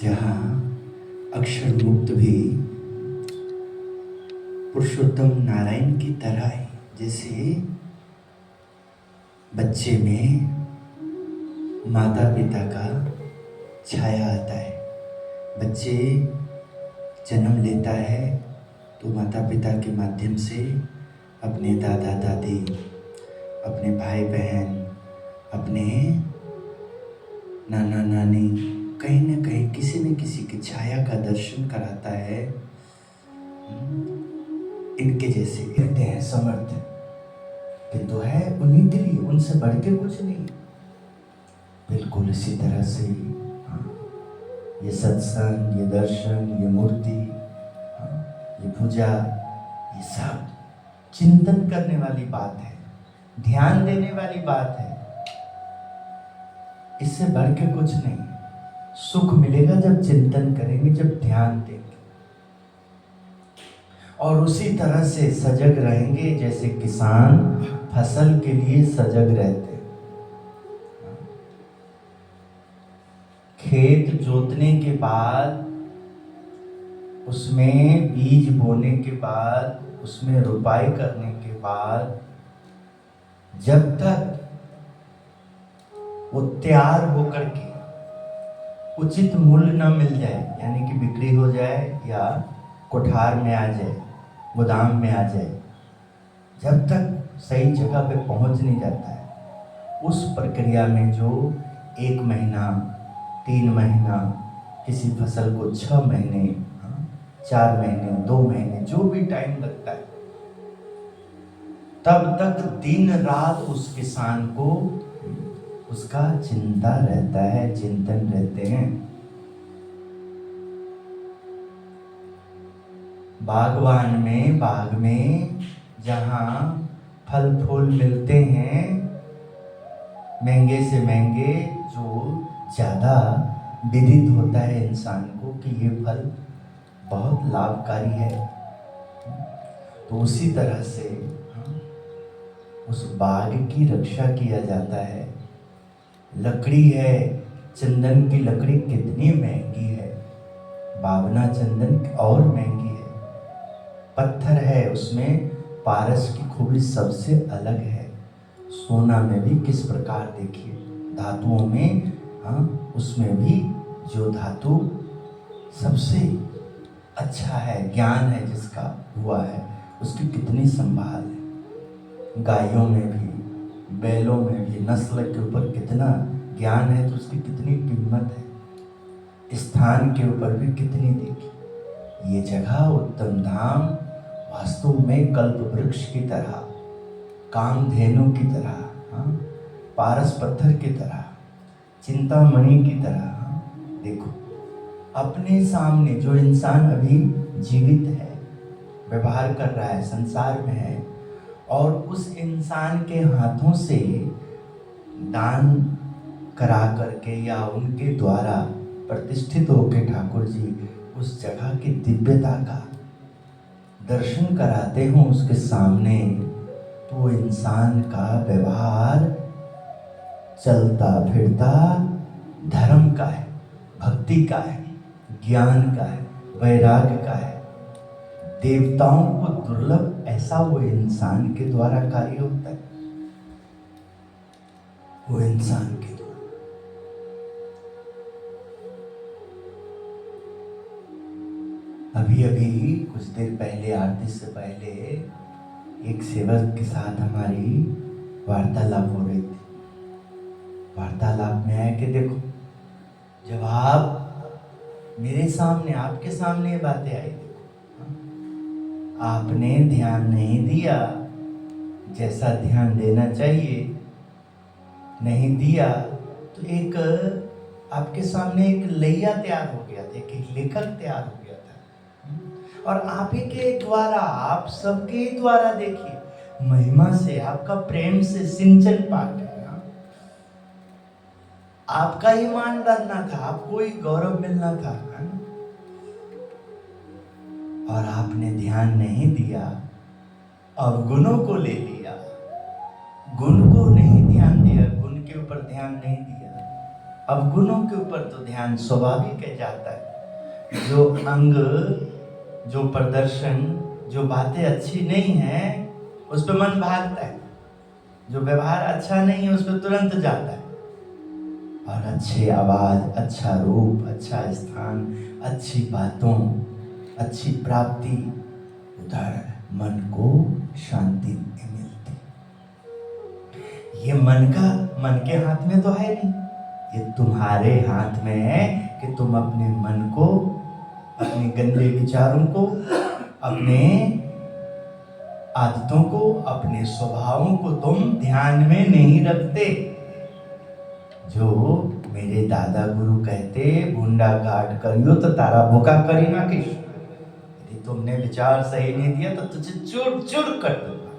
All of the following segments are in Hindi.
जहाँ अक्षर मुक्त भी पुरुषोत्तम नारायण की तरह है। जैसे बच्चे में माता पिता का छाया आता है। बच्चे जन्म लेता है तो माता पिता के माध्यम से अपने दादा दादी, अपने भाई बहन, अपने नाना नानी, कहीं न कहीं किसी न किसी की छाया का दर्शन कराता है। इनके जैसे कहते हैं समर्थ, किंतु है उन्हीं के लिए, उनसे बढ़ के कुछ नहीं। बिल्कुल इसी तरह से ये सत्संग, ये दर्शन, ये मूर्ति, ये पूजा, ये सब चिंतन करने वाली बात है, ध्यान देने वाली बात है। इससे बढ़ के कुछ नहीं। सुख मिलेगा जब चिंतन करेंगे, जब ध्यान देंगे, और उसी तरह से सजग रहेंगे जैसे किसान फसल के लिए सजग रहते हैं। खेत जोतने के बाद, उसमें बीज बोने के बाद, उसमें रुपाई करने के बाद, जब तक वो तैयार होकर के उचित मूल्य न मिल जाए, यानी कि बिक्री हो जाए या कोठार में आ जाए, गोदाम में आ जाए, जब तक सही जगह पे पहुंच नहीं जाता है, उस प्रक्रिया में जो 1 महीना, 3 महीना, किसी फसल को 6 महीने, 4 महीने, 2 महीने, जो भी टाइम लगता है, तब तक दिन रात उस किसान को उसका चिंता रहता है, चिंतन रहते हैं। बागवान में, बाग में जहाँ फल फूल मिलते हैं महंगे से महंगे, जो ज़्यादा विदित होता है इंसान को कि ये फल बहुत लाभकारी है, तो उसी तरह से उस बाग की रक्षा किया जाता है। लकड़ी है, चंदन की लकड़ी कितनी महंगी है, बावना चंदन और महंगी है। पत्थर है, उसमें पारस की खूबी सबसे अलग है। सोना में भी किस प्रकार देखिए, धातुओं में, उसमें भी जो धातु सबसे अच्छा है, ज्ञान है जिसका हुआ है, उसकी कितनी संभाल है। गायों में भी, बैलों में भी, नस्ल के ऊपर कितना ज्ञान है, तो उसकी कितनी कीमत है। स्थान के ऊपर भी कितनी देखी। ये जगह उत्तम धाम वास्तव में कल्प वृक्ष की तरह, कामधेनु की तरह, पारस पत्थर की तरह, चिंतामणि की तरह। देखो अपने सामने जो इंसान अभी जीवित है, व्यवहार कर रहा है, संसार में है, और उस इंसान के हाथों से दान करा करके या उनके द्वारा प्रतिष्ठित होकर ठाकुर जी उस जगह की दिव्यता का दर्शन कराते हो उसके सामने, तो इंसान का व्यवहार चलता फिरता धर्म का है, भक्ति का है, ज्ञान का है, वैराग्य का है। देवताओं को दुर्लभ ऐसा वो इंसान के द्वारा कार्य होता है, वो इंसान के द्वारा। अभी अभी कुछ देर पहले, आरती से पहले, एक सेवक के साथ हमारी वार्तालाप हो रही थी। वार्तालाप में है कि देखो, जब आप मेरे सामने, आपके सामने ये बातें आई, आपने ध्यान नहीं दिया जैसा ध्यान देना चाहिए, नहीं दिया, तो एक आपके सामने एक लैया तैयार हो गया था, एक लेखक तैयार हो गया था, और आप ही के द्वारा, आप सबके द्वारा, देखिए महिमा से, आपका प्रेम से सिंचन पाठ है, आपका ही मान बनना था, आपको ही गौरव मिलना था, और आपने ध्यान नहीं दिया, अवगुणों को ले लिया, गुण को नहीं ध्यान दिया, गुण के ऊपर ध्यान नहीं दिया, अवगुणों के ऊपर तो ध्यान स्वाभाविक है जाता है। जो अंग, जो प्रदर्शन, जो बातें अच्छी नहीं है उस पर मन भागता है, जो व्यवहार अच्छा नहीं है उस पर तुरंत जाता है। और अच्छे आवाज, अच्छा रूप, अच्छा स्थान, अच्छी बातों, अच्छी प्राप्ति, उधर मन को शांति मिलती। ये मन के हाथ में तो है नहीं, ये तुम्हारे हाथ में है कि तुम अपने मन को, अपने गंदे विचारों को, अपने आदतों को, अपने स्वभावों को तुम ध्यान में नहीं रखते। जो मेरे दादा गुरु कहते, भूंडा घाट करियो तो तारा भूखा करी ना किश। यदि तुमने विचार सही नहीं दिया तो तुझे चूर चूर कर दूंगा।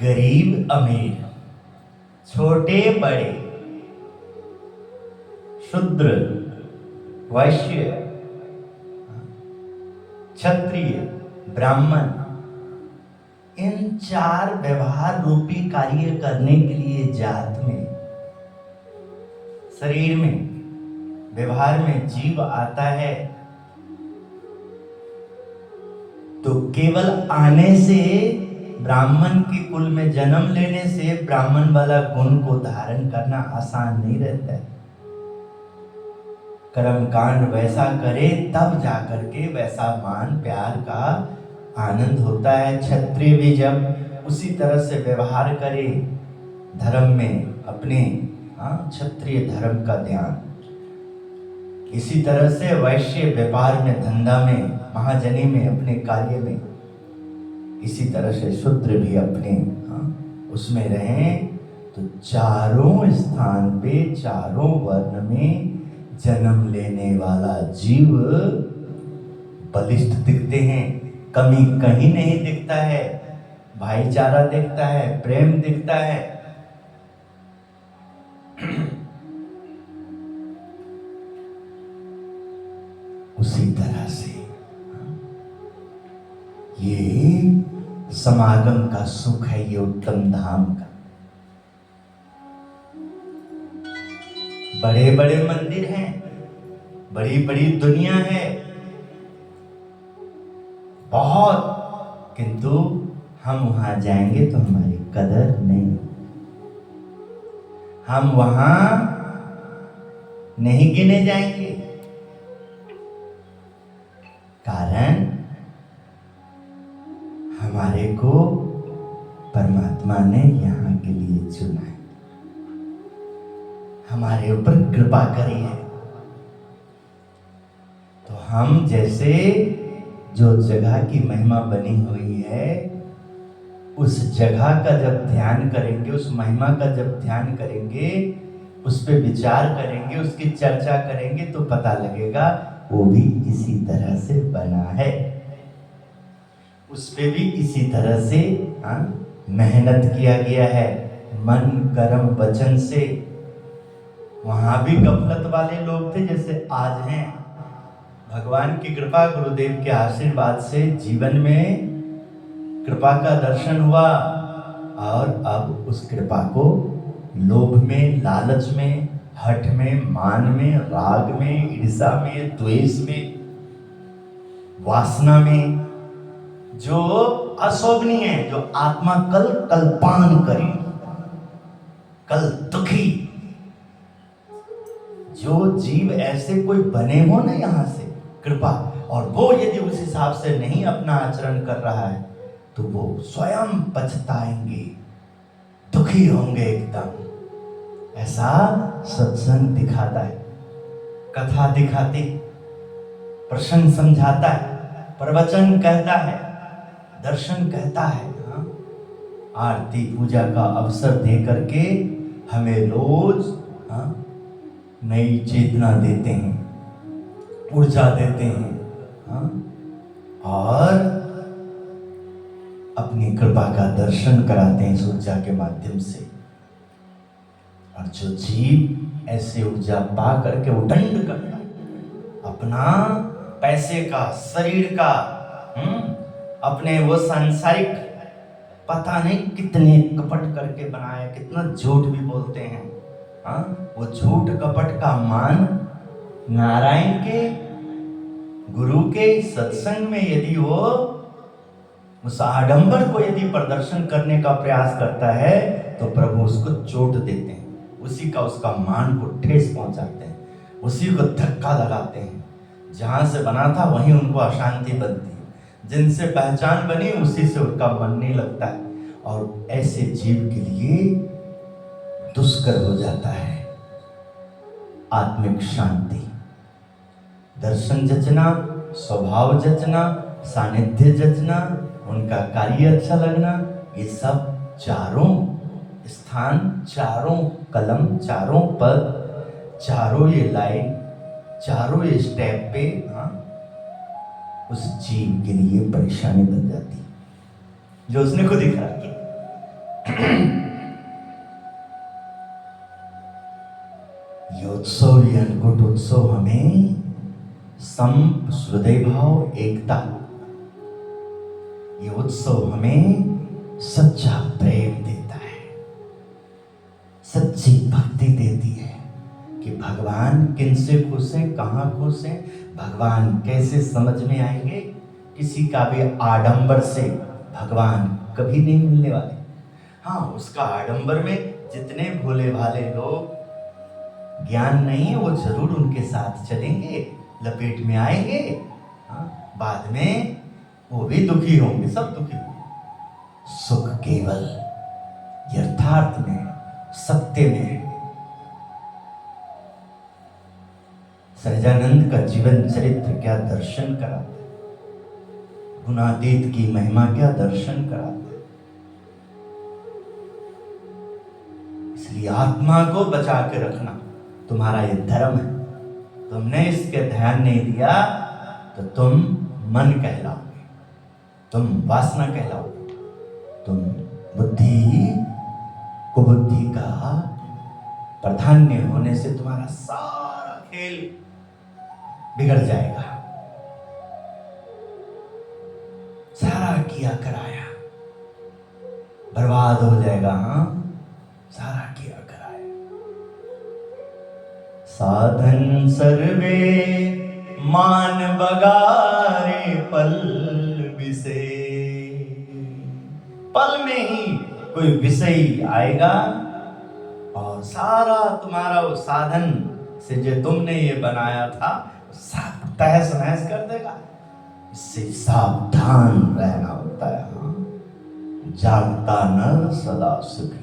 गरीब अमीर, छोटे बड़े, शूद्र वैश्य, क्षत्रिय, ब्राह्मण, इन चार व्यवहार रूपी कार्य करने के लिए जात में, शरीर में, व्यवहार में जीव आता है तो केवल आने से, ब्राह्मण के कुल में जन्म लेने से ब्राह्मण वाला गुण को धारण करना आसान नहीं रहता है। कर्म कांड वैसा करे तब जाकर के वैसा मान प्यार का आनंद होता है। क्षत्रिय भी जब उसी तरह से व्यवहार करे धर्म में, अपने क्षत्रिय धर्म का ध्यान, इसी तरह से वैश्य व्यापार में, धंधा में, महाजनी में, अपने कार्य में, इसी तरह से शूद्र भी अपने उसमें रहें तो चारों स्थान पे, चारों वर्ण में जन्म लेने वाला जीव बलिष्ठ दिखते हैं। कमी कहीं नहीं दिखता है, भाईचारा दिखता है, प्रेम दिखता है। उसी तरह से ये समागम का सुख है, ये उत्तम धाम का। बड़े बड़े मंदिर हैं, बड़ी बड़ी दुनिया है बहुत, किंतु हम वहां जाएंगे तो हमारी कदर नहीं, हम वहां नहीं गिने जाएंगे। कारण हमारे को परमात्मा ने यहाँ के लिए चुना है, हमारे ऊपर कृपा करी है। तो हम जैसे जो जगह की महिमा बनी हुई है, उस जगह का जब ध्यान करेंगे, उस महिमा का जब ध्यान करेंगे, उस पे विचार करेंगे, उसकी चर्चा करेंगे तो पता लगेगा वो भी इसी तरह से बना है, उस पे भी इसी तरह से मेहनत किया गया है, मन कर्म वचन से। वहां भी गफलत वाले लोग थे जैसे आज हैं। भगवान की कृपा, गुरुदेव के आशीर्वाद से जीवन में कृपा का दर्शन हुआ और अब उस कृपा को लोभ में, लालच में, हठ में, मान में, राग में, ईर्ष्या में, द्वेष में, वासना में, जो अशोभनीय है, जो आत्मा कल कल्पान करे, कल दुखी, जो जीव ऐसे कोई बने हो ना यहाँ से कृपा, और वो यदि उस हिसाब से नहीं अपना आचरण कर रहा है तो वो स्वयं पछताएंगे, दुखी होंगे एकदम। ऐसा सत्संग दिखाता है, कथा दिखाती, प्रसंग समझाता है, प्रवचन कहता है, दर्शन कहता है। आरती पूजा का अवसर दे करके हमें रोज नई चेतना देते हैं, ऊर्जा देते हैं और अपनी कृपा का दर्शन कराते हैं इस ऊर्जा के माध्यम से। और जो जीव ऐसे ऊर्जा पा करके उदंड करता है, अपना पैसे का, शरीर का, अपने वो सांसारिक पता नहीं कितने कपट करके बनाए, कितना झूठ भी बोलते हैं। हाँ, वो झूठ कपट का मान नारायण के गुरु के सत्संग में यदि वो उस आडंबर को यदि प्रदर्शन करने का प्रयास करता है तो प्रभु उसको चोट देते हैं, उसी का उसका मान को ठेस पहुंचाते हैं, उसी को धक्का लगाते हैं। जहां से बना था वहीं उनको अशांति बनती है, जिनसे पहचान बनी उसी से उनका मन नहीं लगता है, और ऐसे जीव के लिए दुष्कर हो जाता है आत्मिक शांति। दर्शन जचना, स्वभाव जचना, सानिध्य जचना, उनका कार्य अच्छा लगना, ये सब चारों स्थान, चारों कलम, चारों पद, चारों ये लाइन, चारों ये स्टेप पे उस जीव के लिए परेशानी बन जाती जो उसने खुद ही खराब की। ये उत्सव, ये अनकुट उत्सव हमें संप, हृदय भाव, एकता, ये उत्सव हमें सच्चा प्रेम देता है, सच्ची भक्ति देती है कि भगवान किनसे खुश हैं, कहाँ खुश हैं, भगवान कैसे समझ में आएंगे। किसी का भी आडंबर से भगवान कभी नहीं मिलने वाले। हाँ, उसका आडंबर में जितने भोले भाले लोग ज्ञान नहीं है वो जरूर उनके साथ चलेंगे, लपेट में आएंगे। हाँ, बाद में वो भी दुखी होंगे, सब दुखी होंगे। सुख केवल यथार्थ में, सत्य में है। सहजानंद का जीवन चरित्र क्या दर्शन कराता है, गुणातीत की महिमा क्या दर्शन कराता है। इसलिए आत्मा को बचा के रखना तुम्हारा ये धर्म है। तुमने इसके ध्यान नहीं दिया तो तुम मन कहलाओगे, तुम वासना कहलाओगे, तुम बुद्धि कुबुद्धि का प्राधान्य होने से तुम्हारा सारा खेल बिगड़ जाएगा। सारा किया कराया बर्बाद हो जाएगा। हाँ, सारा किया कराया। साधन सर्वे मान बगारे पल विषय, पल में ही कोई विषय आएगा और सारा तुम्हारा वो साधन से जो तुमने ये बनाया था सब तहस नहस कर देगा। इससे सावधान रहना होता है। हाँ, जागता नर सदा सुखी।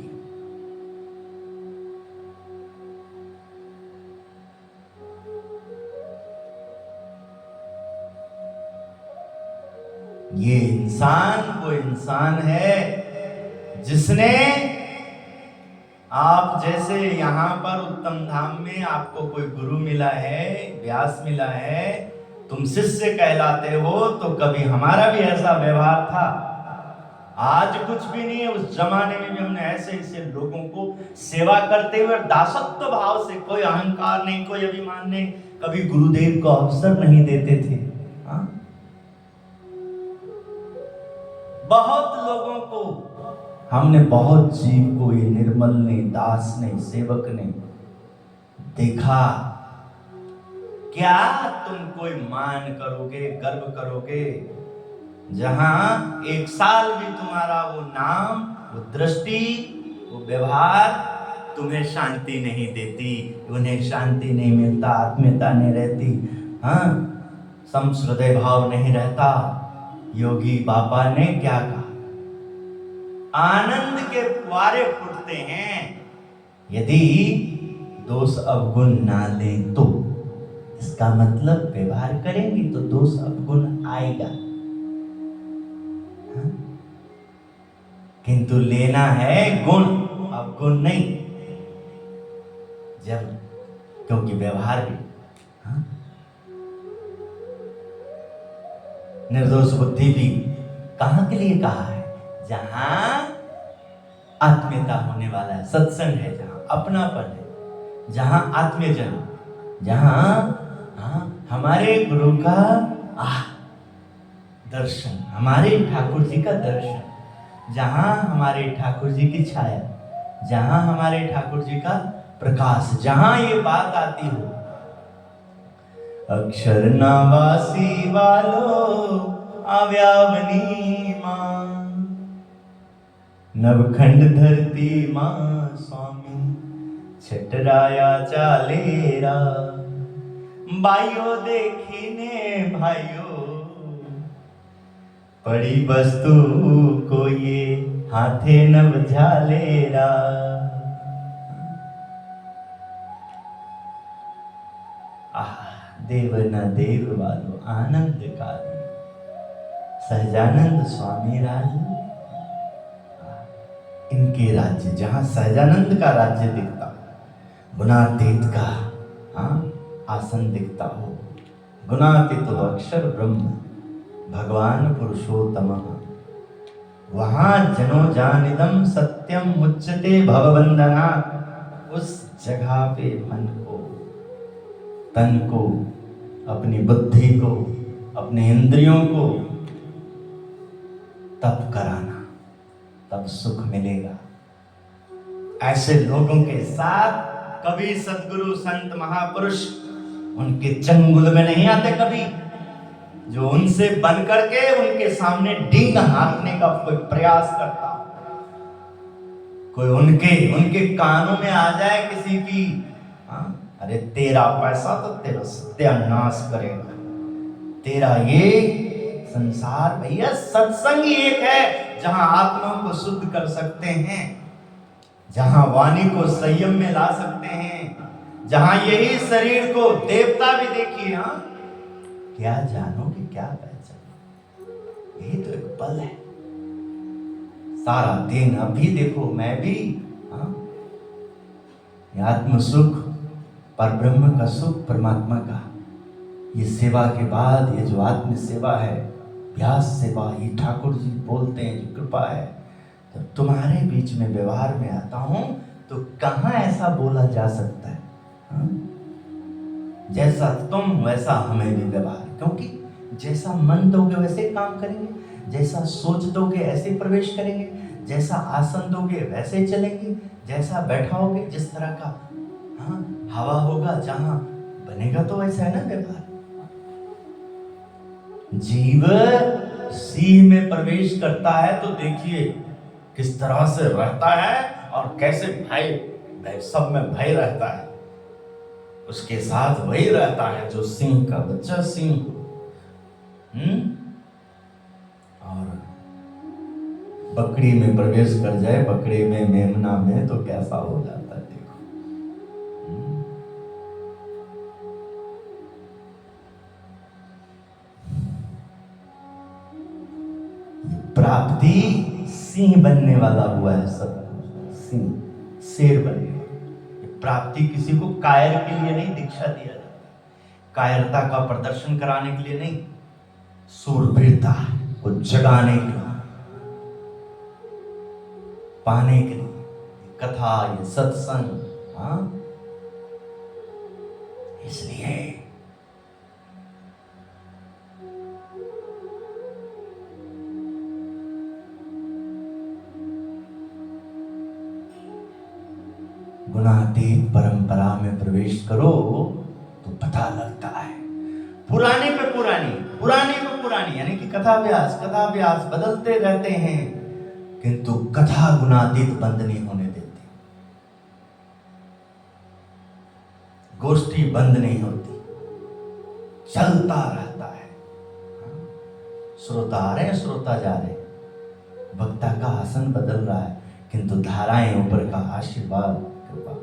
ये इंसान वो इंसान है जिसने, आप जैसे यहाँ पर उत्तम धाम में आपको कोई गुरु मिला है, व्यास मिला है, तुम शिष्य कहलाते हो, तो कभी हमारा भी ऐसा व्यवहार था। आज कुछ भी नहीं है, उस जमाने में भी हमने ऐसे ऐसे लोगों को सेवा करते हुए दासत्व भाव से, कोई अहंकार नहीं, कोई अभिमान नहीं, कभी गुरुदेव को अवसर नहीं देते थे। हाँ? बहुत लोगों को हमने, बहुत जीव को ये निर्मल ने, दास ने, सेवक ने देखा। क्या तुम कोई मान करोगे, गर्व करोगे, जहां एक साल भी तुम्हारा वो नाम, वो दृष्टि, वो व्यवहार तुम्हें शांति नहीं देती, उन्हें शांति नहीं मिलता, आत्मीयता नहीं रहती, हाँ, संहृदय भाव नहीं रहता। योगी बाबा ने क्या कहा? आनंद के फुवारे फूटते हैं यदि दोष अवगुण ना ले तो। इसका मतलब व्यवहार करेंगे तो दोष अवगुण आएगा, किंतु लेना है गुण, अवगुण नहीं। जब, क्योंकि व्यवहार भी, हाँ? निर्दोष बुद्धि भी कहां के लिए कहा है? जहां आत्मीयता होने वाला है, सत्संग है, जहां अपनापन है, जहां आत्मीयजन, जहां हमारे गुरु का दर्शन, हमारे ठाकुर जी का दर्शन, जहां हमारे ठाकुर जी की छाया, जहां हमारे ठाकुर जी का प्रकाश, जहां ये बात आती हो, अक्षर नावासी वालो आव्यावनी मां, नवखंड धरती मां स्वामी छटराया चालेरा, बाइयो देखीने भाइयों पड़ी वस्तु को ये हाथे नव झालेरा। देव न देव वालो आनंद कारी, सहजानंद स्वामी राज। इनके राज्य, जहां सहजानंद का राज्य दिखता हो, गुणातीत का आसन दिखता हो, गुणातीत हो अक्षर ब्रह्म भगवान पुरुषोत्तम, वहां जनो जानिदम सत्यम मुच्यते भवबंधना, उस जगह पे मन को, तन को, अपनी बुद्धि को, अपने इंद्रियों को तप कराना, तब सुख मिलेगा। ऐसे लोगों के साथ कभी सद्गुरु संत महापुरुष उनके चंगुल में नहीं आते कभी, जो उनसे बन करके उनके सामने डींग हाँकने का कोई प्रयास करता, कोई उनके कानों में आ जाए किसी की, अरे तेरा पैसा तो तेरा सत्यानाश करेगा, तेरा ये संसार, भैया सत्संग ही एक है जहां आत्मा को शुद्ध कर सकते हैं, जहां वाणी को संयम में ला सकते हैं, जहां यही शरीर को देवता भी देखिए, क्या जानोगे क्या पहचान, यही तो एक पल है। सारा दिन अभी देखो, मैं भी आत्म सुख, पर ब्रह्म का सुख, परमात्मा का, ये सेवा के बाद ये जो आत्म सेवा है, व्यास सेवा, ये ठाकुर जी बोलते हैं जो कृपा है, जब तुम्हारे बीच में व्यवहार में आता हूं तो कहां ऐसा बोला जा सकता है, जैसा तुम वैसा हमें भी व्यवहार, क्योंकि जैसा मन दोगे वैसे काम करेंगे, जैसा सोच दोगे ऐसे प्रवेश करेंगे, जैसा आसन दोगे वैसे चलेंगे, जैसा बैठाओगे जिस तरह का हवा होगा जहां बनेगा, तो वैसा है ना व्यवहार। जीव सिंह में प्रवेश करता है तो देखिए किस तरह से रहता है और कैसे भय सब में भय रहता है, उसके साथ वही रहता है जो सिंह का बच्चा सिंह। और बकरी में प्रवेश कर जाए, बकरी में, मेमना में, तो कैसा हो जाता है देखो। प्राप्ति सिंह बनने वाला हुआ है सब, सिंह शेर बनने वाला। प्राप्ति किसी को कायर के लिए नहीं दीक्षा दिया जाता, कायरता का प्रदर्शन कराने के लिए नहीं, सूरवीरता को जगाने के लिए, पाने के लिए। कथा, ये सत्संग, इसलिए गुणातीत परंपरा में प्रवेश करो तो पता लगता है, पुराने पे पुरानी, यानी कि कथा व्यास बदलते रहते हैं, किंतु कथा गुणातीत बंद नहीं होने देती, गोष्ठी बंद नहीं होती, चलता रहता है। श्रोता आ रहे हैं, श्रोता जा रहे हैं, वक्ता का आसन बदल रहा है, किंतु धाराएं ऊपर का आशीर्वाद, कृपा।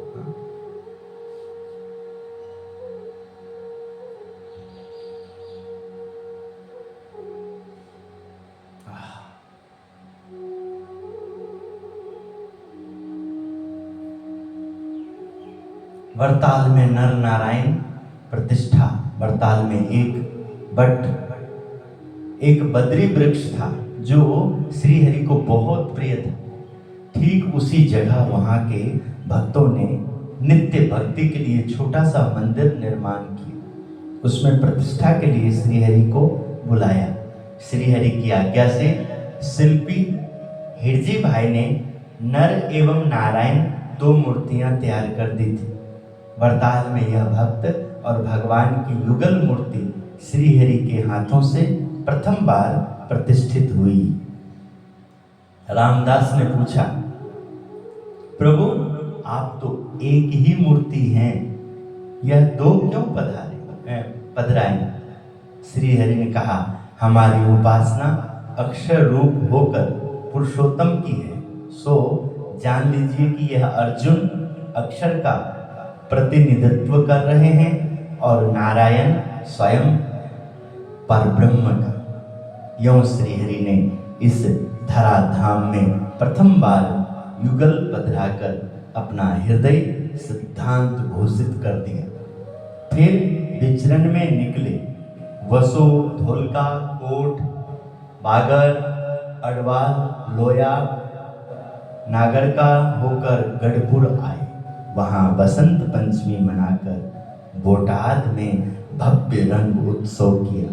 वरताल में नर नारायण प्रतिष्ठा, वरताल में एक बद्री वृक्ष था जो श्री हरि को बहुत प्रिय था। ठीक उसी जगह वहां के भक्तों ने नित्य भक्ति के लिए छोटा सा मंदिर निर्माण किया, उसमें प्रतिष्ठा के लिए श्री हरि को बुलाया। श्री हरि की आज्ञा से शिल्पी हिरजी भाई ने नर एवं नारायण 2 मूर्तियां तैयार कर दी थी। वरदाल में यह भक्त और भगवान की युगल मूर्ति श्रीहरि के हाथों से प्रथम बार प्रतिष्ठित हुई। रामदास ने पूछा, प्रभु आप तो एक ही मूर्ति हैं, यह 2 क्यों पधराए? श्रीहरि ने कहा, हमारी उपासना अक्षर रूप होकर पुरुषोत्तम की है, सो जान लीजिए कि यह अर्जुन अक्षर का प्रतिनिधित्व कर रहे हैं और नारायण स्वयं परब्रह्म का। यों श्रीहरि ने इस धराधाम में प्रथम बार युगल पधराकर अपना हृदय सिद्धांत घोषित कर दिया। फिर विचरण में निकले। वसु, धोलका, कोट, बागर, अडवाल, लोया, नागर का होकर गढ़पुर आए। वहां बसंत पंचमी मनाकर बोटाद में भव्य रंग उत्सव किया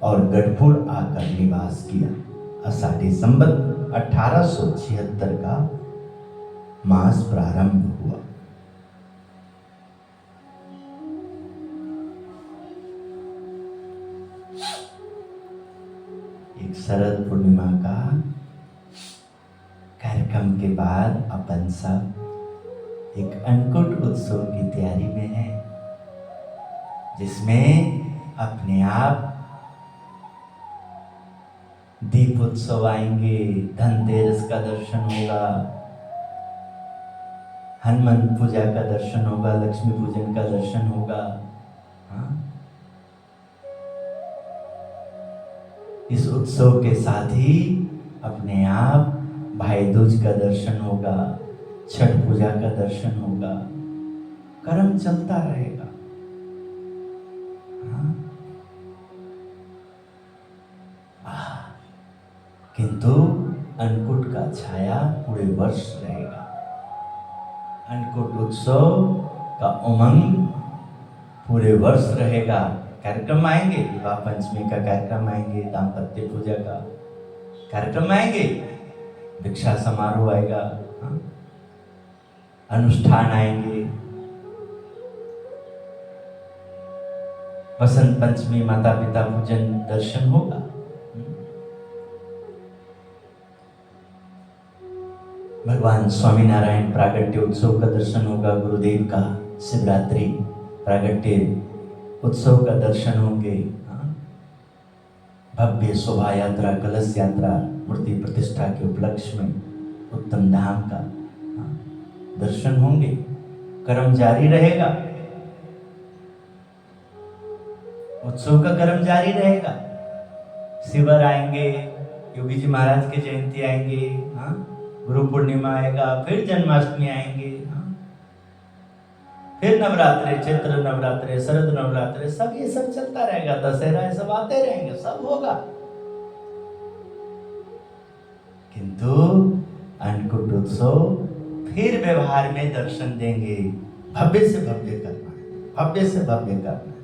और गढ़पुर आकर निवास किया। आषाढ़ी संवत 1876 का मास प्रारंभ हुआ। एक शरद पूर्णिमा का कार्यक्रम के बाद अपन सब एक अन्नकूट उत्सव की तैयारी में है, जिसमें अपने आप दीप उत्सव आएंगे, धनतेरस का दर्शन होगा, हनुमान पूजा का दर्शन होगा, लक्ष्मी पूजन का दर्शन होगा। हाँ? इस उत्सव के साथ ही अपने आप भाई दूज का दर्शन होगा, छठ पूजा का दर्शन होगा, कर्म चलता रहेगा। हाँ? किंतु अन्नकूट का छाया पूरे वर्ष रहेगा। अन्नकूट उत्सव का उमंग पूरे वर्ष रहेगा। कार्यक्रम आएंगे, विवाह पंचमी का कार्यक्रम आएंगे, दाम्पत्य पूजा का कार्यक्रम आएंगे, दीक्षा समारोह आएगा, अनुष्ठान आएंगे, वसंत पंचमी माता पिता पूजन दर्शन होगा। भगवान स्वामीनारायण प्रागट्य उत्सव का दर्शन होगा, गुरुदेव का शिवरात्रि प्रागट्य उत्सव का दर्शन होंगे। भव्य शोभा यात्रा, कलश यात्रा, मूर्ति प्रतिष्ठा के उपलक्ष्य में उत्तम धाम का दर्शन होंगे। कर्म जारी रहेगा, उत्सव का कर्म जारी रहेगा। शिवर आएंगे, योगी जी महाराज की जयंती आएंगे, गुरु पूर्णिमा आएगा, फिर जन्माष्टमी आएंगे, फिर नवरात्रे, चैत्र नवरात्रे, शरद नवरात्रे, सब ये सब चलता रहेगा। दशहरा, ये सब आते रहेंगे, सब होगा। किंतु अन्नकूट उत्सव फिर व्यवहार में दर्शन देंगे। भव्य से भव्य करना है, भव्य से भव्य करना है।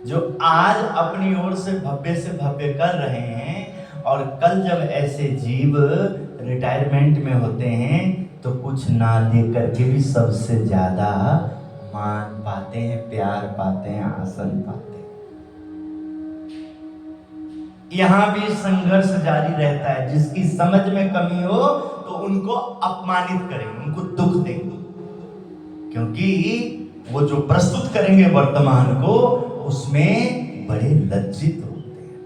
जो आज अपनी ओर से भव्य से भव्य कर रहे हैं, और कल जब ऐसे जीव रिटायरमेंट में होते हैं तो कुछ ना दे करके भी सबसे ज्यादा मान पाते हैं, प्यार पाते हैं, आसन पाते हैं। यहां भी संघर्ष जारी रहता है। जिसकी समझ में कमी हो तो उनको अपमानित करेंगे, उनको दुख देंगे, क्योंकि वो जो प्रस्तुत करेंगे वर्तमान को, उसमें बड़े लज्जित होते हैं,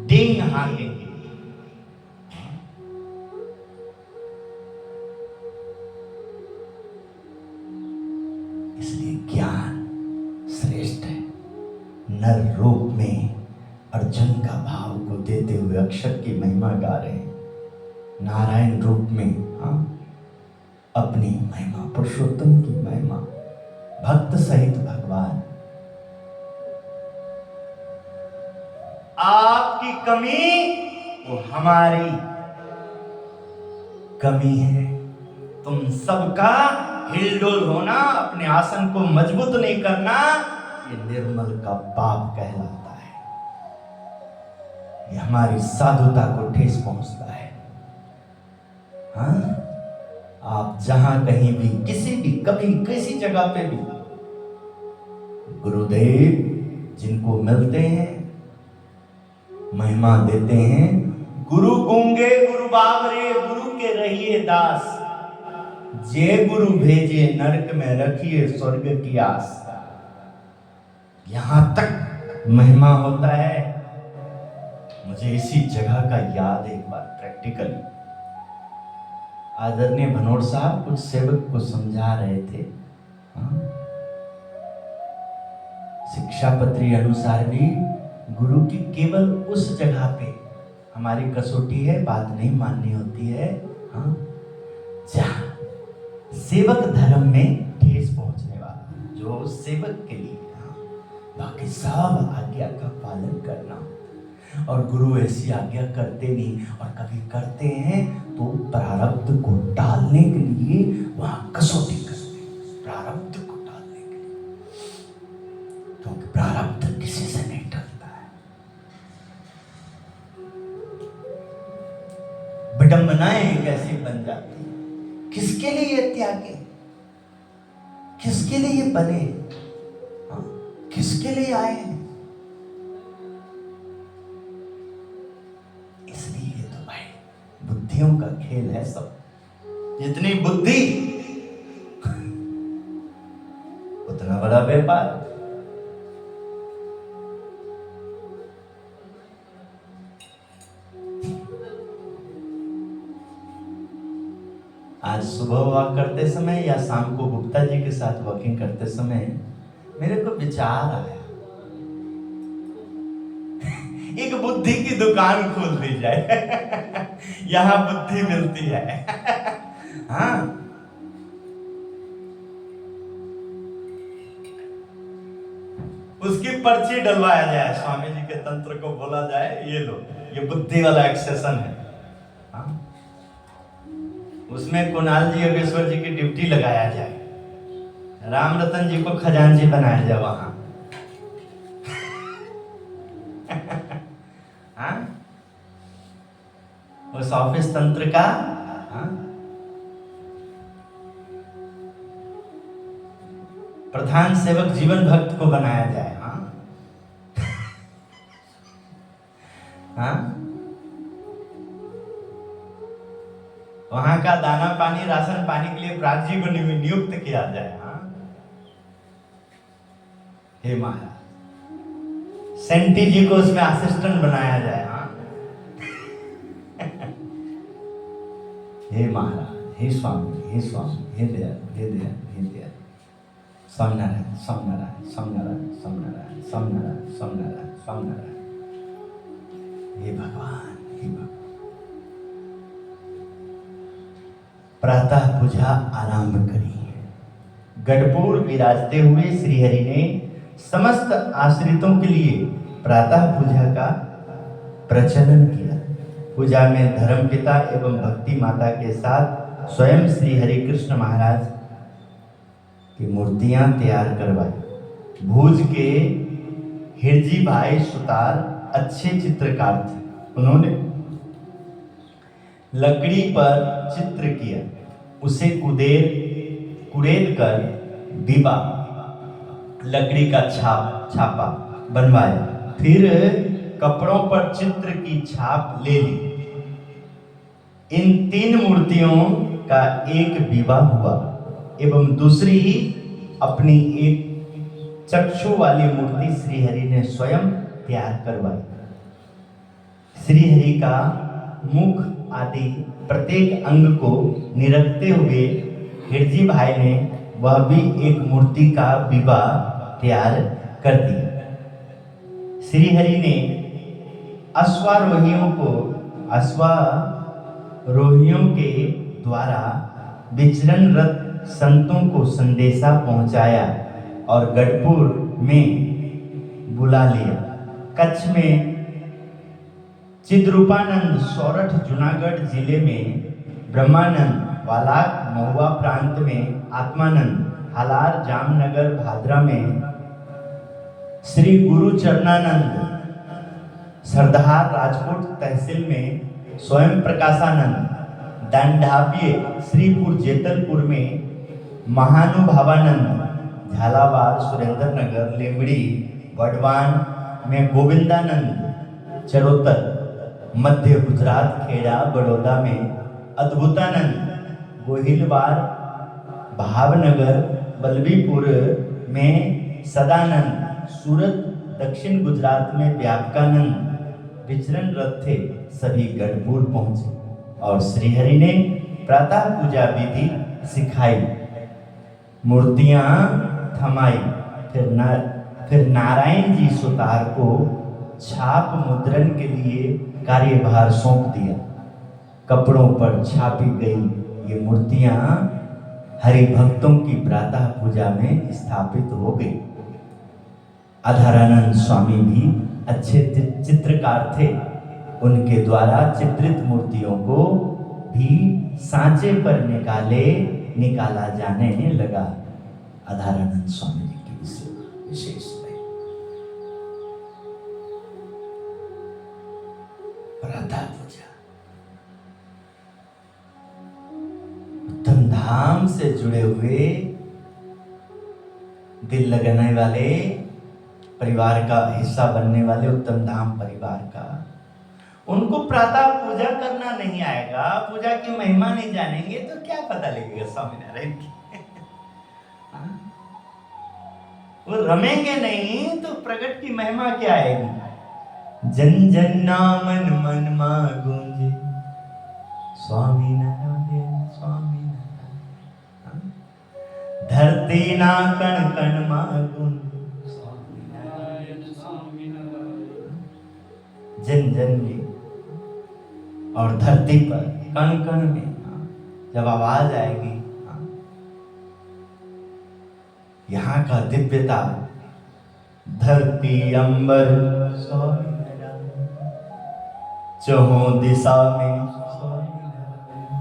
डींग हाकेंगे। इसलिए ज्ञान श्रेष्ठ है। नर रूप में अर्जुन का भाव को देते हुए अक्षर की महिमा गा रहे हैं, नारायण रूप में अपनी महिमा, पुरुषोत्तम की महिमा, भक्त सहित भगवान। आपकी कमी वो हमारी कमी है। तुम सबका हिलडोल होना, अपने आसन को मजबूत नहीं करना, ये निर्मल का पाप कहलाता है। ये हमारी साधुता को ठेस पहुंचता है। हाँ, आप जहां कहीं भी, किसी भी, कभी किसी जगह पे भी गुरुदेव जिनको मिलते हैं, महिमा देते हैं, गुरु गूंगे गुरु बाबरे, गुरु के रहिए दास, जे गुरु भेजे नरक में रखिए स्वर्ग की आस। यहां तक महिमा होता है। मुझे इसी जगह का याद एक बार प्रैक्टिकली आदरणीय भनोट साहब कुछ सेवक को समझा रहे थे। शिक्षा पत्री अनुसार भी गुरु की केवल उस जगह पे हमारी कसौटी है, बात नहीं माननी होती है। हाँ, जहां सेवक धर्म में ठेस पहुंचने वाला, जो सेवक के लिए, बाकी सब आज्ञा का पालन करना। और गुरु ऐसी आज्ञा करते नहीं, और कभी करते हैं तो प्रारब्ध को टालने के लिए वहां कसौटी करते हैं, प्रारब्ध को टालने के लिए, क्योंकि प्रारब्ध किसी से नहीं टलता है। विडंबनाएं कैसी बन जाती है। किसके लिए ये त्यागे, किसके लिए ये बने, किसके लिए आए हैं? इसलिए तो भाई बुद्धियों का खेल है सब। जितनी बुद्धि उतना बड़ा व्यापार। आज सुबह वॉक करते समय या शाम को गुप्ता जी के साथ वॉकिंग करते समय मेरे को विचार आया, एक बुद्धि की दुकान खोल दी जाए। यहां बुद्धि मिलती है। हाँ, उसकी पर्ची डलवाया जाए, स्वामी जी के तंत्र को बोला जाए, ये लो, ये बुद्धि वाला एक सेशन है। हाँ? उसमें कुणाल जी योगेश्वर जी की ड्यूटी लगाया जाए, राम रतन जी को खजांची बनाया जाए वहां। हाँ? उस ऑफिस तंत्र का, हाँ? प्रधान सेवक जीवन भक्त को बनाया जाए। हाँ? हाँ? वहां का दाना पानी राशन पानी के लिए प्राग जी को नियुक्त किया जाए। हाँ? हे महाराज, सेंटी जी को उसमें असिस्टेंट बनाया जाए। हाँ? हे महाराज, हे स्वामी, हे स्वामी, हे दयाल, हे दयाल, हे दयाल, स्वामीनारायण, स्वामीनारायण, स्वामीनारायण, स्वामीनारायण, स्वामीनारायण, स्वामीनारायण, स्वामीनारायण, हे भगवान, हे भगवान। प्रातः पूजा आरंभ करी। गढ़पुर विराजते हुए श्रीहरि ने समस्त आश्रितों के लिए प्रातः पूजा का प्रचलन किया। पूजा में धर्मपिता एवं भक्ति माता के साथ स्वयं श्री हरि कृष्ण महाराज की मूर्तियां तैयार करवाई। भूज के हिरजी भाई सुतार अच्छे चित्रकार थे। उन्होंने लकड़ी पर चित्र किया, उसे कुरेद कर दीबा लकड़ी का छापा बनवाया, फिर कपड़ों पर चित्र की छाप ले ली। इन 3 मूर्तियों का एक विवाह हुआ एवं दूसरी अपनी एक चक्षु वाली मूर्ति श्रीहरि ने स्वयं तैयार करवाई। श्रीहरि का मुख आदि प्रत्येक अंग को निरखते हुए हिरजी भाई ने वह भी एक मूर्ति का विवाह तैयार कर दिया। श्रीहरि ने अश्वारोहियों के द्वारा विचरणरत संतों को संदेशा पहुंचाया और गढ़पुर में बुला लिया। कच्छ में चिद्रूपानंद, सोरठ जूनागढ़ जिले में ब्रह्मानंद, वालाक महुआ प्रांत में आत्मानंद, हालार जामनगर भादरा में श्री गुरु चरणानंद सरदार राजकोट तहसील में स्वयं प्रकाशानंद, दंडाप्य श्रीपुर जेतलपुर में महानुभावानंद, झालावाड़ सुरेंद्र नगर लेमड़ी वडवान में गोविंदानंद, चरोतर मध्य गुजरात खेड़ा बड़ौदा में अद्भुतानंद, गोहिलवाड़ भावनगर बल्बीपुर में सदानंद, सूरत दक्षिण गुजरात में व्यापकानंद विचरण रथ थे। सभी गढ़पुर पहुंचे और श्रीहरि ने प्रातः पूजा विधि सिखाई, मूर्तियां थमाई। फिर नारायण जी सुतार को छाप मुद्रण के लिए कार्यभार सौंप दिया। कपड़ों पर छापी गई ये मूर्तियां हरि भक्तों की प्रातः पूजा में स्थापित हो गई। अधारानंद स्वामी भी अच्छे चित्रकार थे। उनके द्वारा चित्रित मूर्तियों को भी सांचे पर निकाला जाने लगा। अधारानंद स्वामी जी की विशेष प्रातः पूजा उत्तम धाम से जुड़े हुए, दिल लगाने वाले, परिवार का हिस्सा बनने वाले उत्तम धाम परिवार का, उनको प्रातः पूजा करना नहीं आएगा, पूजा की महिमा नहीं जानेंगे तो क्या पता लगेगा स्वामीनारायण की। वो रमेंगे नहीं तो प्रकट की महिमा क्या आएगी। जन जन नामन मन मा गूंजे स्वामीनारायण स्वामीनारायण, धरती ना कण कण मा गूंजे स्वामीनारायण स्वामीनारायण। जन जन में और धरती पर कण कण में जब आवाज आएगी, यहाँ का दिव्यता, धरती अंबर स्वामीनारायण, चौहों दिशा में स्वामीनारायण,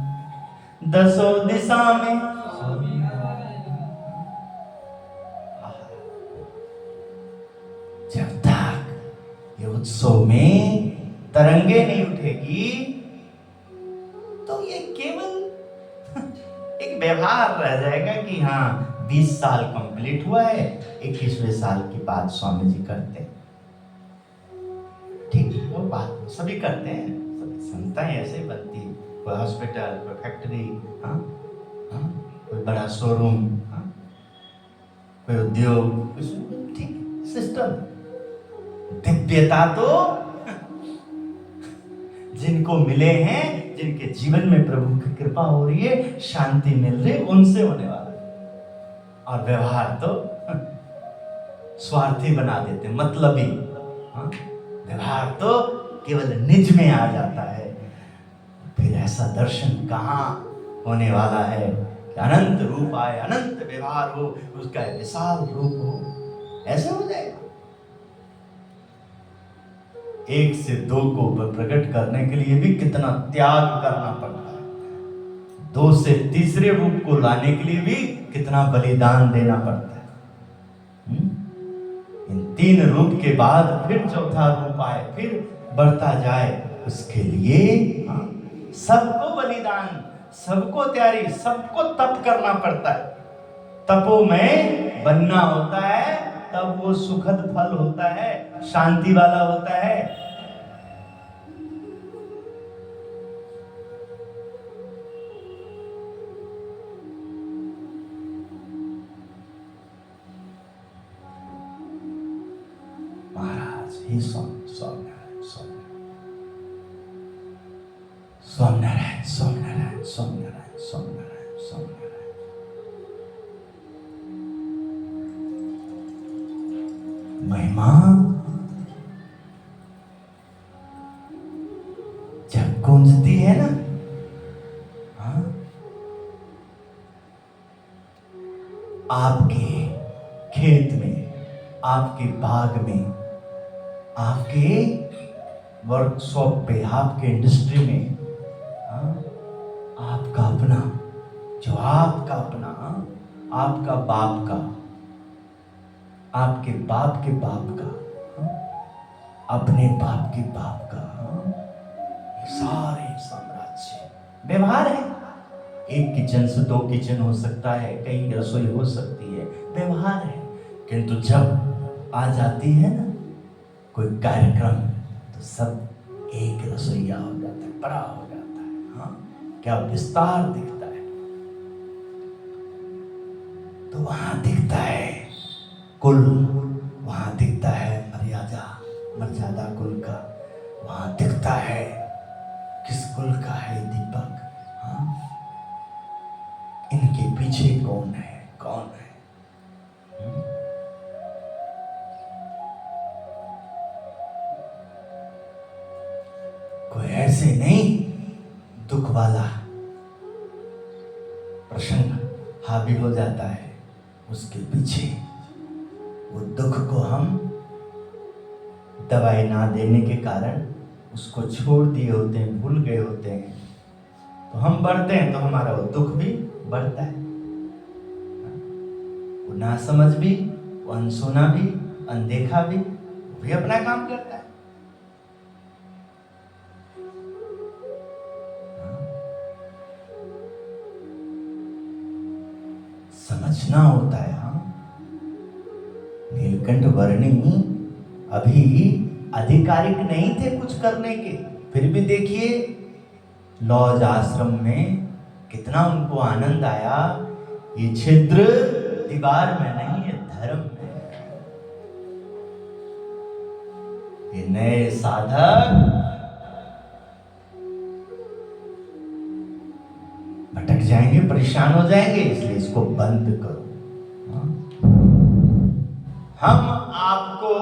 दसों दिशा में स्वामीनारायण। जब तक ये उत्सव में तरंगे नहीं उठेगी तो ये केवल एक व्यवहार रह जाएगा कि हाँ 20 साल कंप्लीट हुआ है, 21वें साल की बात स्वामी जी करते हैं। ठीक, वो बात सभी करते हैं, सभी संस्थाएं ऐसे ही बनती है। कोई हॉस्पिटल, कोई फैक्ट्री, कोई बड़ा शोरूम, कोई उद्योग, ठीक सिस्टम। दिव्यता तो जिनको मिले हैं, जिनके जीवन में प्रभु की कृपा हो रही है, शांति मिल रही है, उनसे होने वाला है। और व्यवहार तो स्वार्थी बना देते, मतलबी। व्यवहार तो केवल निज में आ जाता है। फिर ऐसा दर्शन कहाँ होने वाला है कि अनंत रूप आए, अनंत व्यवहार हो, उसका विशाल रूप हो, ऐसे हो जाएगा। 1 से 2 को प्रकट करने के लिए भी कितना त्याग करना पड़ता है। 2 से तीसरे रूप को लाने के लिए भी कितना बलिदान देना पड़ता है। इन 3 रूप के बाद फिर चौथा रूप आए, फिर बढ़ता जाए, उसके लिए सबको बलिदान, सबको तैयारी, सबको तप करना पड़ता है। तपो में बनना होता है, तब वो सुखद फल होता है, शांति वाला होता है। महाराज ही स्वामीनारायण स्वामीनारायण स्वामीनारायण स्वामीनारायण स्वामीनारायण स्वामीनारायण। महिमा जब गूंजती है ना, आपके खेत में, आपके बाग में, आपके वर्कशॉप पे, आपके इंडस्ट्री में, आपका अपना, जो आपका अपना, आपका बाप का, आपके बाप के बाप का, अपने बाप के बाप का, सारे साम्राज्य व्यवहार है। एक किचन से 2 किचन हो सकता है, कई रसोई हो सकती है, व्यवहार है। किंतु जब आ जाती है ना कोई कार्यक्रम, तो सब एक रसोईया हो जाता है, बड़ा हो जाता है। हाँ, क्या विस्तार दिखता है। तो वहां दिखता है कुल, वहां दिखता है मर्यादा कुल का, वहां दिखता है किस कुल का है दीपक। हाँ, इनके पीछे कौन है, कौन है। कोई ऐसे नहीं दुख वाला प्रसंग हावी हो जाता है, उसके पीछे वो दुख को हम दवाई ना देने के कारण उसको छोड़ दिए होते हैं, भूल गए होते हैं। तो हम बढ़ते हैं तो हमारा वो दुख भी बढ़ता है। वो नासमझ भी, वो अनसुना भी, अनदेखा भी, वो भी अपना काम करता है। समझना होता है। हाँ, नीलकंठ वर्णी अभी आधिकारिक नहीं थे कुछ करने के, फिर भी देखिए लॉज आश्रम में कितना उनको आनंद आया। ये छिद्र दीवार में नहीं है, धर्म में। ये नए साधक भटक जाएंगे, परेशान हो जाएंगे, इसलिए इसको बंद करो। हम आपको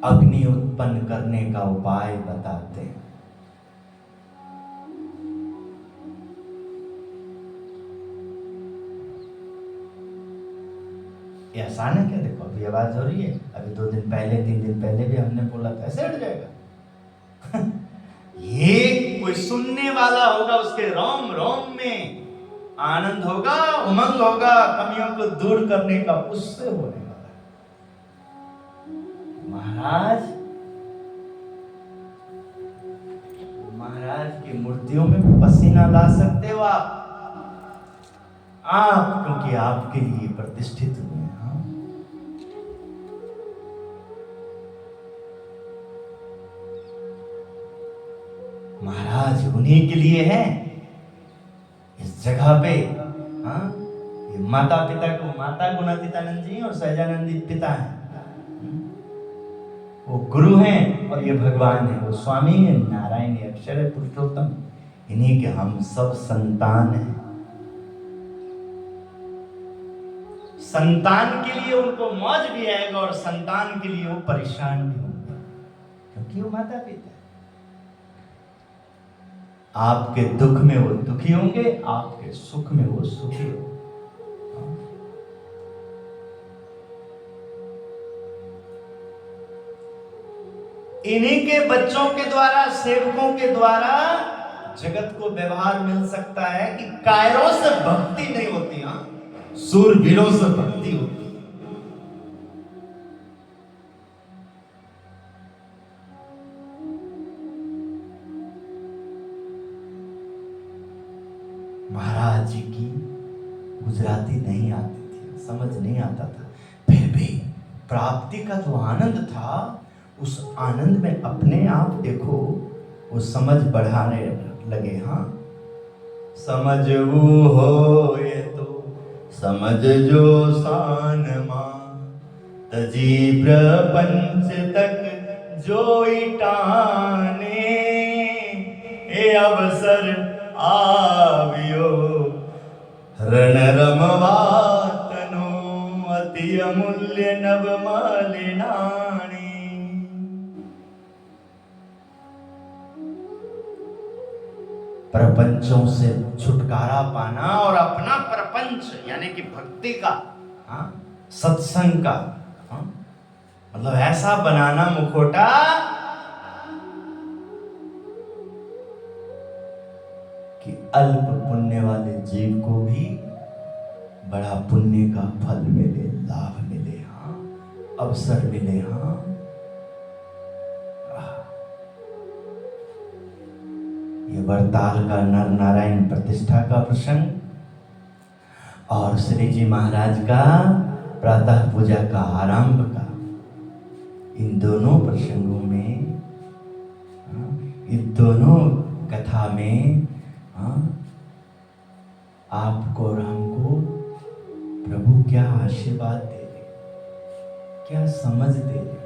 अग्नि उत्पन्न करने का उपाय बताते हैं। ये आसान है क्या? देखो अभी आवाज हो रही है, अभी 2 दिन पहले 3 दिन पहले भी हमने बोला था, ऐसे हट जाएगा। ये कोई सुनने वाला होगा, उसके रोम रोम में आनंद होगा, उमंग होगा, कमियों को दूर करने का उससे होने वाला। महाराज की मूर्तियों में पसीना ला सकते हो आप, क्योंकि आपके लिए प्रतिष्ठित हुए हैं। महाराज उन्हीं के लिए है इस जगह पे। हाँ, ये माता पिता को, माता गुणातीतानंद जी और सहजानंद पिता हैं, वो गुरु हैं और ये भगवान है, वो स्वामी है, नारायण है, अक्षर है, पुरुषोत्तम। इन्हीं के हम सब संतान हैं। संतान के लिए उनको मौज भी आएगा और संतान के लिए वो परेशान भी होंगे, क्योंकि वो माता पिता है। आपके दुख में वो दुखी होंगे, आपके सुख में वो सुखी होंगे। इन्हीं के बच्चों के द्वारा, सेवकों के द्वारा जगत को व्यवहार मिल सकता है कि कायरों से भक्ति नहीं होती, हाँ, सूरवीरों से भक्ति होती। महाराज जी की गुजराती नहीं आती थी, समझ नहीं आता था, फिर भी प्राप्ति का जो आनंद था, उस आनंद में अपने आप देखो वो समझ बढ़ाने लगे। हाँ, समझ वो हो ये तो समझ जो सान मां, तजी प्रपंच तक जो इटाने, ए अवसर आवियो रण रमवातनो, अति अमूल्य नव मलिनाणी। प्रपंचों से छुटकारा पाना और अपना प्रपंच यानी कि भक्ति का, हाँ, सत्संग का, हाँ, मतलब ऐसा बनाना मुखौटा कि अल्प पुण्य वाले जीव को भी बड़ा पुण्य का फल मिले, लाभ मिले, हाँ, अवसर मिले, हाँ। ये वरताल का नर नारायण प्रतिष्ठा का प्रसंग और श्री जी महाराज का प्रातः पूजा का आरंभ का, इन दोनों प्रसंगों में, इन दोनों कथा में आपको और हमको प्रभु क्या आशीर्वाद दे रहे, क्या समझ दे रहे।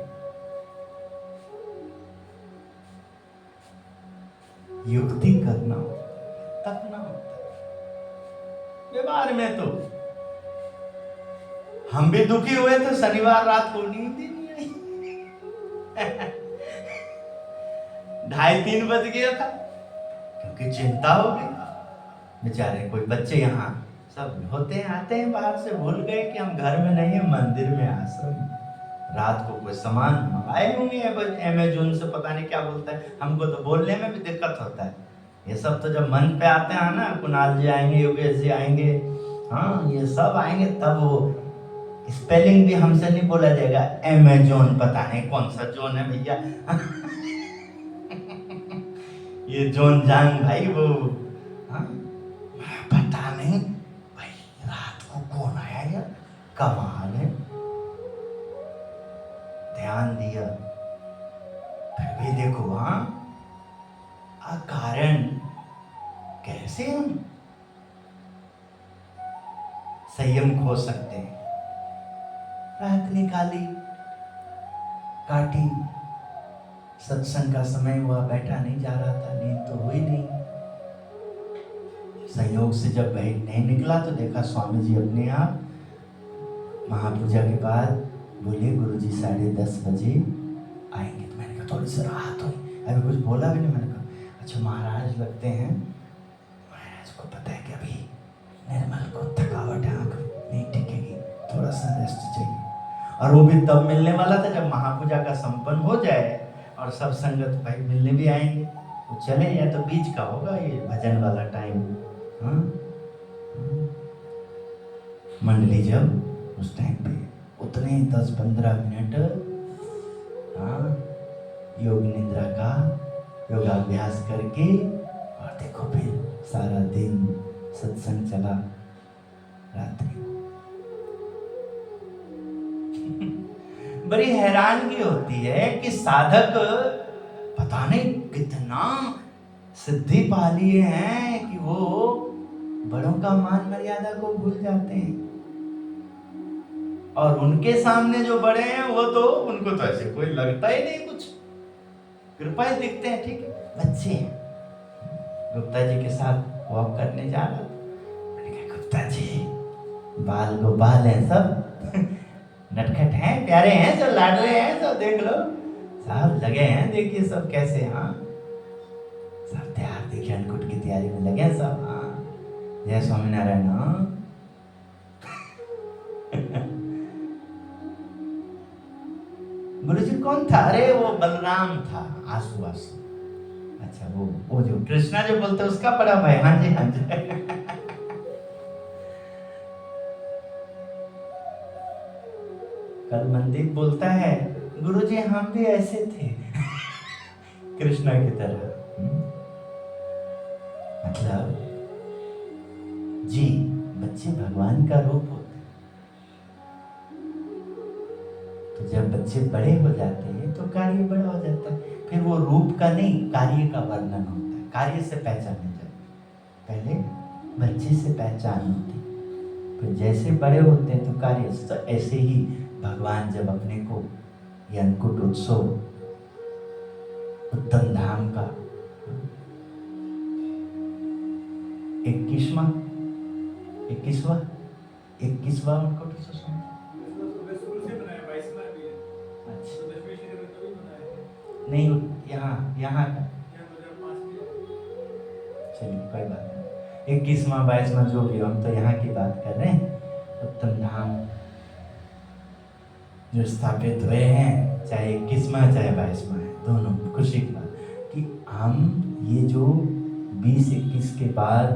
युक्ति करना होता, तकना होता। व्यवहार में तो हम भी दुखी हुए थे, शनिवार रात को नींद ही नहीं आई। 2:30-3 बज गया था, क्योंकि चिंता हो गई। बेचारे कोई बच्चे यहाँ सब होते हैं, आते हैं बाहर से, भूल गए कि हम घर में नहीं है, मंदिर में, आश्रम में। रात को कोई सामान मंगाए होंगे अमेज़न से, पता नहीं क्या बोलता है, हमको तो बोलने में भी दिक्कत होता है। ये सब तो जब मन पे आते हैं ना, कुणाल जी आएंगे, योगेश जी आएंगे, हाँ, ये सब आएंगे, तब वो स्पेलिंग भी हमसे नहीं बोला जाएगा। अमेज़न पता नहीं कौन सा जोन है भैया। ये जोन जान भाई वो, हाँ, पता नहीं भाई, रात को कौन आया यार, कमाल है। ध्यान दिया, फिर भी देखो, हाँ, अकारण कैसे हम संयम खो सकते हैं। रात निकाली, काटी, सत्संग का समय हुआ, बैठा नहीं जा रहा था, नींद तो हुई नहीं। संयोग से जब बैठ नहीं निकला तो देखा स्वामी जी अपने आप महापूजा के बाद बोले, गुरुजी 10:30 बजे आएंगे। तो मैंने कहा थोड़ी सी राहत हुई, अभी कुछ बोला भी नहीं। मैंने कहा अच्छा महाराज लगते हैं, महाराज को पता है कि अभी निर्मल को थकावट है, आँख नहीं टिकेगी, थोड़ा सा रेस्ट चाहिए। और वो भी तब मिलने वाला था जब महापूजा का संपन्न हो जाए और सब संगत भाई मिलने भी आएंगे, वो चले, या तो बीच का होगा ये भजन वाला टाइम। हाँ, मंडली जब उस टाइम पे उतने 10-15 मिनट, हाँ, योग निद्रा का योगाभ्यास करके, और देखो फिर सारा दिन सत्संग चला रात्रि को। बड़ी हैरानगी होती है कि साधक पता नहीं कितना सिद्धि पा लिए हैं कि वो बड़ों का मान मर्यादा को भूल जाते हैं, और उनके सामने जो बड़े हैं वो तो, उनको तो ऐसे कोई लगता ही नहीं कुछ, कृपा ही दिखते हैं। ठीक है, बच्चे हैं, गुप्ता जी के साथ वॉक करने जा रहा, मैंने कहा गुप्ता जी बाल गोपाल हैं सब, नटखट हैं, प्यारे हैं, सब लाडले हैं, सब देख लो, सब लगे हैं, देखिए सब कैसे, हाँ, सब तैयार, देखिए अन्नकूट की तैयारी में लगे सब, हाँ, जय स्वामीनारायण। हाँ, गुरुजी कौन था? अरे वो बलराम था, आंसू आंसू। अच्छा, वो जो कृष्णा जो बोलते उसका बड़ा भाई। हाँ जी, हाँ जी। कल मनदीप बोलता है, गुरुजी हम भी ऐसे थे, कृष्णा की तरह। मतलब जी, बच्चे भगवान का रूप होते, तो जब बच्चे बड़े हो जाते हैं तो कार्य बड़ा हो जाता है, फिर वो रूप का नहीं, कार्य का वर्णन होता है, कार्य से पहचाने जाते। पहले बच्चे से पहचान होती, फिर जैसे बड़े होते हैं तो कार्य। तो ऐसे ही भगवान जब अपने को ये अन्नकूट उत्सव, उत्तम धाम का 21वां अन्नकूट उत्सव, नहीं यहाँ का, चलिए कोई बात नहीं, 21वां 22वां जो भी, हम तो यहाँ की बात कर रहे हैं। उत्तम धाम जो स्थापित हुए हैं, चाहे 21वां चाहे 22वां है, दोनों खुशी की बात कि हम ये जो 20-21 के बाद,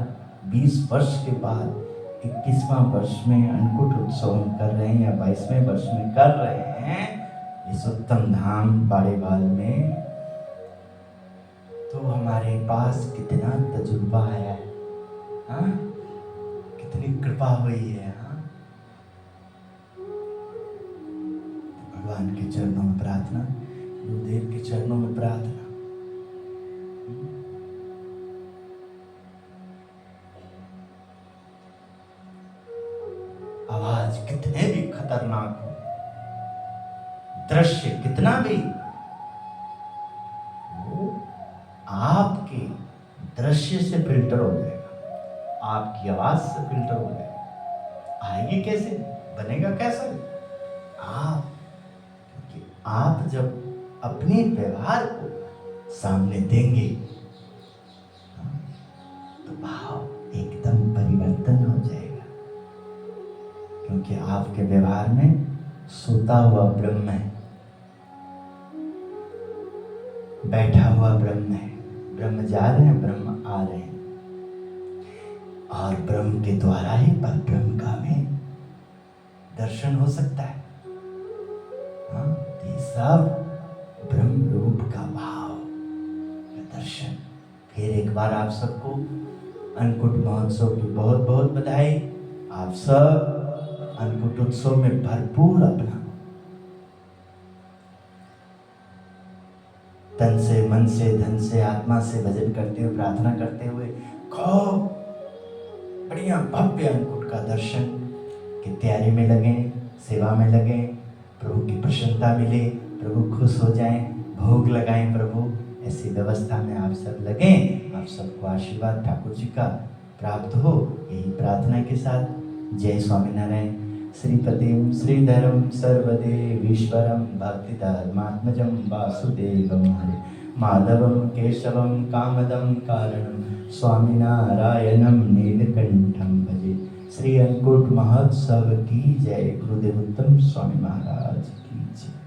20 वर्ष के बाद 21वां वर्ष में अन्नकूट उत्सव हम कर रहे हैं या 22वें वर्ष में कर रहे हैं इस उत्तम धाम बाड़ेवाल में, तो हमारे पास कितना तजुर्बा आया है, हाँ? कितनी कृपा हुई है, हाँ? भगवान के चरणों में प्रार्थना, गुरुदेव के चरणों में प्रार्थना। आवाज कितने भी खतरनाक हो, दृश्य कितना भी, वो आपके दृश्य से फिल्टर हो जाएगा, आपकी आवाज से फिल्टर हो जाएगा। आएगी कैसे, बनेगा कैसे? क्योंकि आप जब अपने व्यवहार को सामने देंगे तो भाव एकदम परिवर्तन हो जाएगा, क्योंकि आपके व्यवहार में सोता हुआ ब्रह्म है, बैठा हुआ ब्रह्म है। ब्रह्म जा रहे हैं, ब्रह्म आ रहे हैं, और ब्रह्म के द्वारा ही पर ब्रह्म का हमें दर्शन हो सकता है। हाँ, ये सब ब्रह्म रूप का भाव का दर्शन। फिर एक बार आप सबको अन्नकूट महोत्सव की बहुत बहुत बधाई। आप सब अन्नकूट उत्सव में भरपूर अपना तन से, मन से, धन से, आत्मा से भजन करते हुए, प्रार्थना करते हुए खूब बढ़िया भव्य अन्नकूट का दर्शन की तैयारी में लगे, सेवा में लगे, प्रभु की प्रसन्नता मिले, प्रभु खुश हो जाएं, भोग लगाएं प्रभु, ऐसी व्यवस्था में आप सब लगें। आप सबको आशीर्वाद ठाकुर जी का प्राप्त हो, यही प्रार्थना के साथ जय स्वामीनारायण। श्रीपतिं श्रीधरं सर्वदेवीश्वरं भक्तिधर्मात्मजं वासुदेवं हरे माधवं केशवं कामदं कारणं स्वामीनारायणं नीलकंठं भजे। श्री अन्नकूट महोत्सव की जय। गुरुदेव उत्तम स्वामी महाराज की जय।